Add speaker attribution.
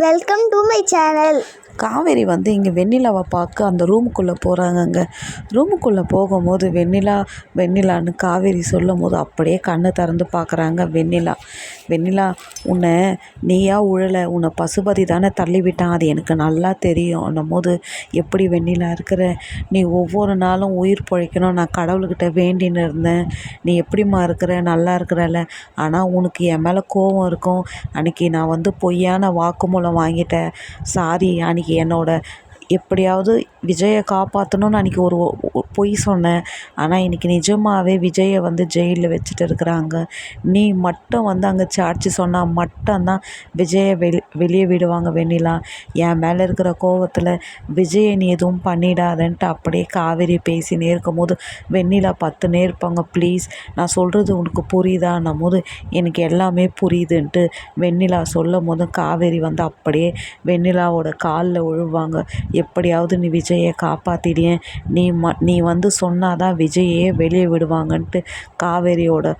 Speaker 1: Welcome to my channel.
Speaker 2: Kaveri இங்கே வெண்ணிலாவை பார்க்க அந்த ரூமுக்குள்ளே போகிறாங்கங்க. ரூமுக்குள்ளே போகும்போது வெண்ணிலான்னு காவேரி சொல்லும் போது அப்படியே கண்ணை திறந்து பார்க்குறாங்க வெண்ணிலா, உன்னை நீயா உழலை, உன்னை பசுபதி தானே தள்ளிவிட்டான், அது எனக்கு நல்லா தெரியும் என்னும் போது, எப்படி வெண்ணிலா இருக்கிற, நீ ஒவ்வொரு நாளும் உயிர் பிழைக்கணும், நான் கடவுள்கிட்ட வேண்டின்னு இருந்தேன், நீ எப்படிம்மா இருக்கிற, நல்லா இருக்கிறல்ல, ஆனால் உனக்கு என் மேலே கோபம் இருக்கும். அன்றைக்கி நான் பொய்யான வாக்குமூலம் வாங்கிட்டேன், சாரி. அன்றைக்கி என்னோட எப்படியாவது விஜயை காப்பாற்றணும்னு அன்றைக்கி ஒரு பொய் சொன்னேன். ஆனால் இன்றைக்கி நிஜமாகவே விஜயை ஜெயிலில் வச்சுட்டு இருக்கிறாங்க. நீ மட்டும் அங்கே சாட்சி சொன்னால் மட்டும்தான் விஜயை வெளியே விடுவாங்க வெண்ணிலா. என் மேலே இருக்கிற கோவத்தில் விஜயை நீ எதுவும் பண்ணிடாதன்ட்டு அப்படியே காவேரி பேசினே இருக்கும் போது வெண்ணிலா பத்துனே இருப்பாங்க. ப்ளீஸ், நான் சொல்கிறது உனக்கு புரியுதான்னும் போது எனக்கு எல்லாமே புரியுதுன்ட்டு வெண்ணிலா சொல்லும் போது காவேரி அப்படியே வெண்ணிலாவோட காலில் விழுவாங்க. எப்படியாவது நீ விஜயை காப்பாற்றிடியேன், நீ சொன்னாதான் விஜயே வெளியே விடுவாங்கன்ட்டு காவேரியோட